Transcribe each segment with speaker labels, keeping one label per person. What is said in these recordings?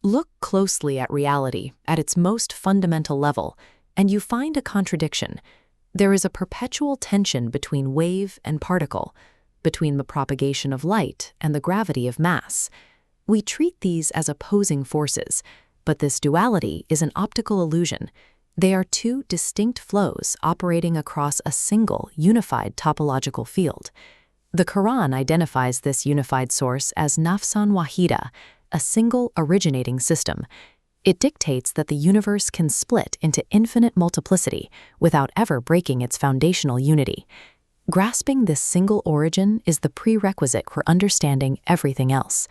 Speaker 1: Look closely at reality at its most fundamental level, and you find a contradiction. There is a perpetual tension between wave and particle, between the propagation of light and the gravity of mass. We treat these as opposing forces, but this duality is an optical illusion. They are two distinct flows operating across a single, unified topological field. The Quran identifies this unified source as Nafsan Wahida, a single originating system. It dictates that the universe can split into infinite multiplicity without ever breaking its foundational unity. Grasping this single origin is the prerequisite for understanding everything else.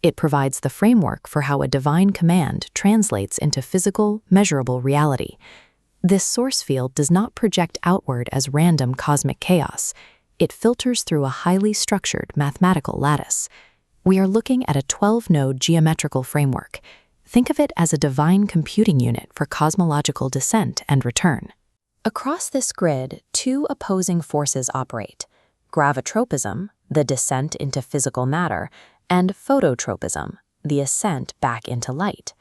Speaker 1: It provides the framework for how a divine command translates into physical, measurable reality. This source field does not project outward as random cosmic chaos. It filters through a highly structured mathematical lattice. We are looking at a 12-node geometrical framework. Think of it as a divine computing unit for cosmological descent and return. Across this grid, two opposing forces operate: Gravitropism, the descent into physical matter, and Phototropism, the ascent back into light.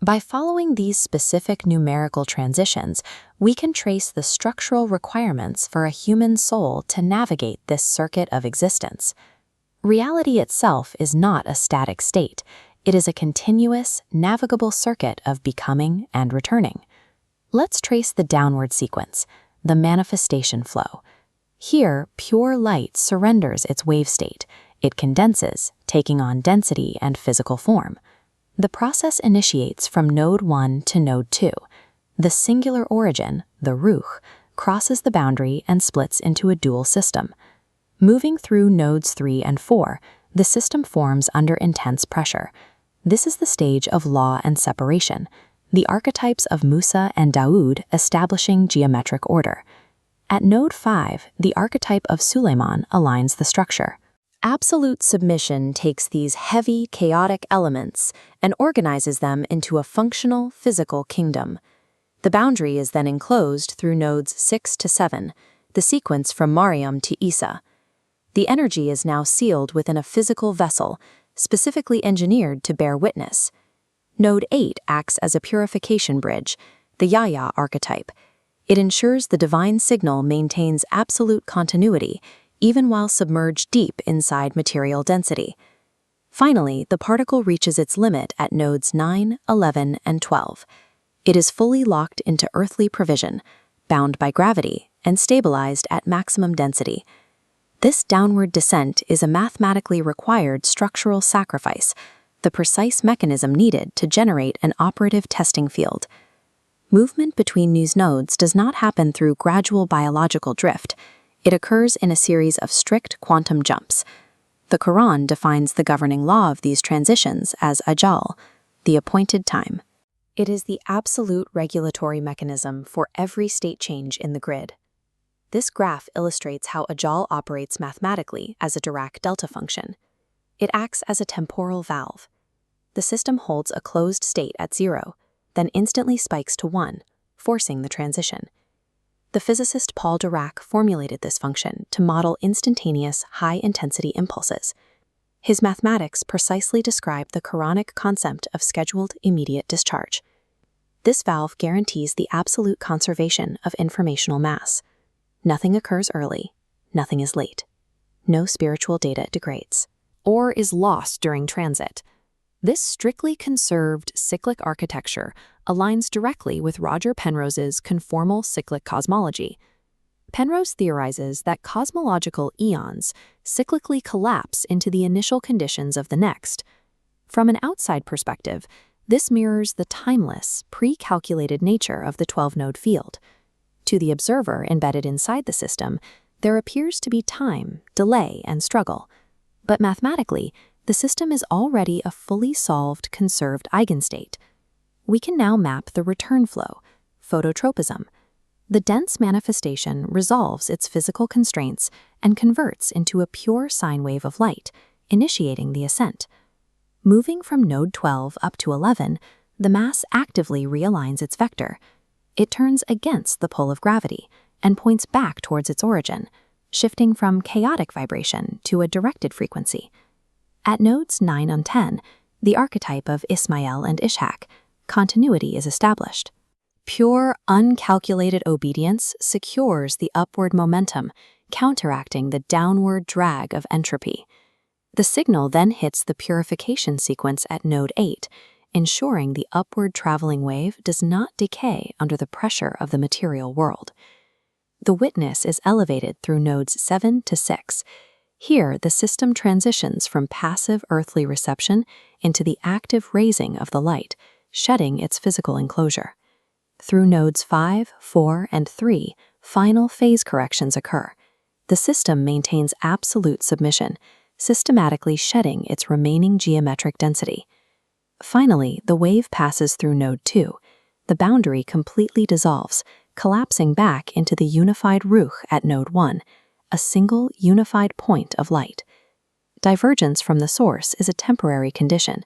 Speaker 1: By following these specific numerical transitions, we can trace the structural requirements for a human soul to navigate this circuit of existence. Reality itself is not a static state. It is a continuous, navigable circuit of becoming and returning. Let's trace the downward sequence, the manifestation flow. Here, pure light surrenders its wave state. It condenses, taking on density and physical form. The process initiates from node 1 to node 2. The singular origin, the ruh, crosses the boundary and splits into a dual system. Moving through nodes 3 and 4, the system forms under intense pressure. This is the stage of law and separation, the archetypes of Mūsā and Dāwūd establishing geometric order. At node 5, the archetype of Sulaymān aligns the structure. Absolute submission takes these heavy, chaotic elements and organizes them into a functional, physical kingdom. The boundary is then enclosed through nodes 6 to 7, the sequence from Maryam to ʿīsā. The energy is now sealed within a physical vessel, specifically engineered to bear witness. Node 8 acts as a purification bridge, the Yaḥyā archetype. It ensures the divine signal maintains absolute continuity, even while submerged deep inside material density. Finally, the particle reaches its limit at nodes 9, 11, and 12. It is fully locked into earthly provision, bound by gravity, and stabilized at maximum density. This downward descent is a mathematically required structural sacrifice, the precise mechanism needed to generate an operative testing field. Movement between these nodes does not happen through gradual biological drift. It occurs in a series of strict quantum jumps. The Quran defines the governing law of these transitions as ajal, the appointed time. It is the absolute regulatory mechanism for every state change in the grid. This graph illustrates how ajal operates mathematically as a Dirac delta function. It acts as a temporal valve. The system holds a closed state at 0, then instantly spikes to 1, forcing the transition. The physicist Paul Dirac formulated this function to model instantaneous, high-intensity impulses. His mathematics precisely describe the Quranic concept of scheduled immediate discharge. This valve guarantees the absolute conservation of informational mass. Nothing occurs early, nothing is late. No spiritual data degrades or is lost during transit. This strictly conserved cyclic architecture aligns directly with Roger Penrose's conformal cyclic cosmology. Penrose theorizes that cosmological eons cyclically collapse into the initial conditions of the next. From an outside perspective, this mirrors the timeless, pre-calculated nature of the 12-node field. To the observer embedded inside the system, there appears to be time, delay, and struggle. But mathematically, the system is already a fully solved, conserved eigenstate. We can now map the return flow, phototropism. The dense manifestation resolves its physical constraints and converts into a pure sine wave of light, initiating the ascent. Moving from node 12 up to 11, the mass actively realigns its vector. It turns against the pull of gravity and points back towards its origin, shifting from chaotic vibration to a directed frequency. At nodes 9 and 10, the archetype of Ismāʿīl and Isḥāq, continuity is established. Pure, uncalculated obedience secures the upward momentum, counteracting the downward drag of entropy. The signal then hits the purification sequence at node 8, ensuring the upward traveling wave does not decay under the pressure of the material world. The witness is elevated through nodes 7 to 6. Here, the system transitions from passive earthly reception into the active raising of the light, shedding its physical enclosure. Through nodes 5, 4, and 3, final phase corrections occur. The system maintains absolute submission, systematically shedding its remaining geometric density. Finally, the wave passes through node 2. The boundary completely dissolves, collapsing back into the unified ruh at node 1, a single unified point of light. Divergence from the source is a temporary condition.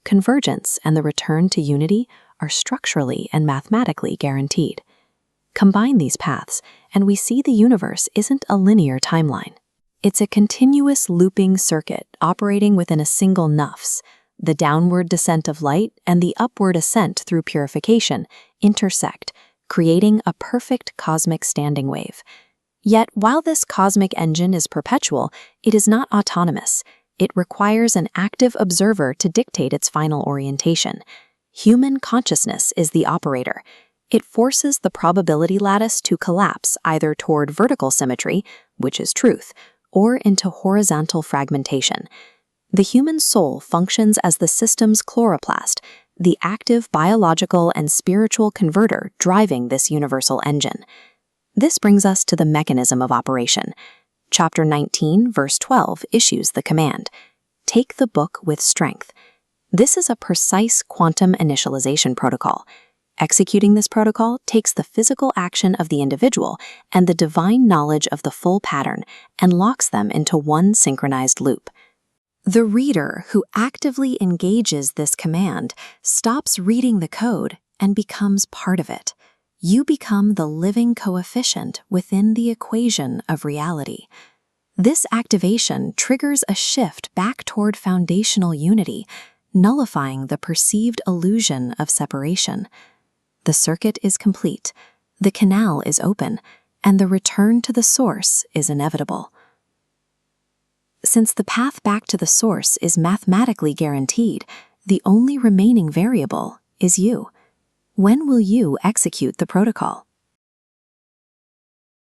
Speaker 1: Convergence and the return to unity are structurally and mathematically guaranteed. Combine these paths, and we see the universe isn't a linear timeline. It's a continuous looping circuit operating within a single nafs. The downward descent of light and the upward ascent through purification intersect, creating a perfect cosmic standing wave. Yet, while this cosmic engine is perpetual, it is not autonomous. It requires an active observer to dictate its final orientation. Human consciousness is the operator. It forces the probability lattice to collapse either toward vertical symmetry, which is truth, or into horizontal fragmentation. The human soul functions as the system's chloroplast, the active biological and spiritual converter driving this universal engine. This brings us to the mechanism of operation. Chapter 19, verse 12 issues the command, "Take the book with strength." This is a precise quantum initialization protocol. Executing this protocol takes the physical action of the individual and the divine knowledge of the full pattern and locks them into one synchronized loop. The reader who actively engages this command stops reading the code and becomes part of it. You become the living coefficient within the equation of reality. This activation triggers a shift back toward foundational unity, nullifying the perceived illusion of separation. The circuit is complete, the canal is open, and the return to the source is inevitable. Since the path back to the source is mathematically guaranteed, the only remaining variable is you. When will you execute the protocol?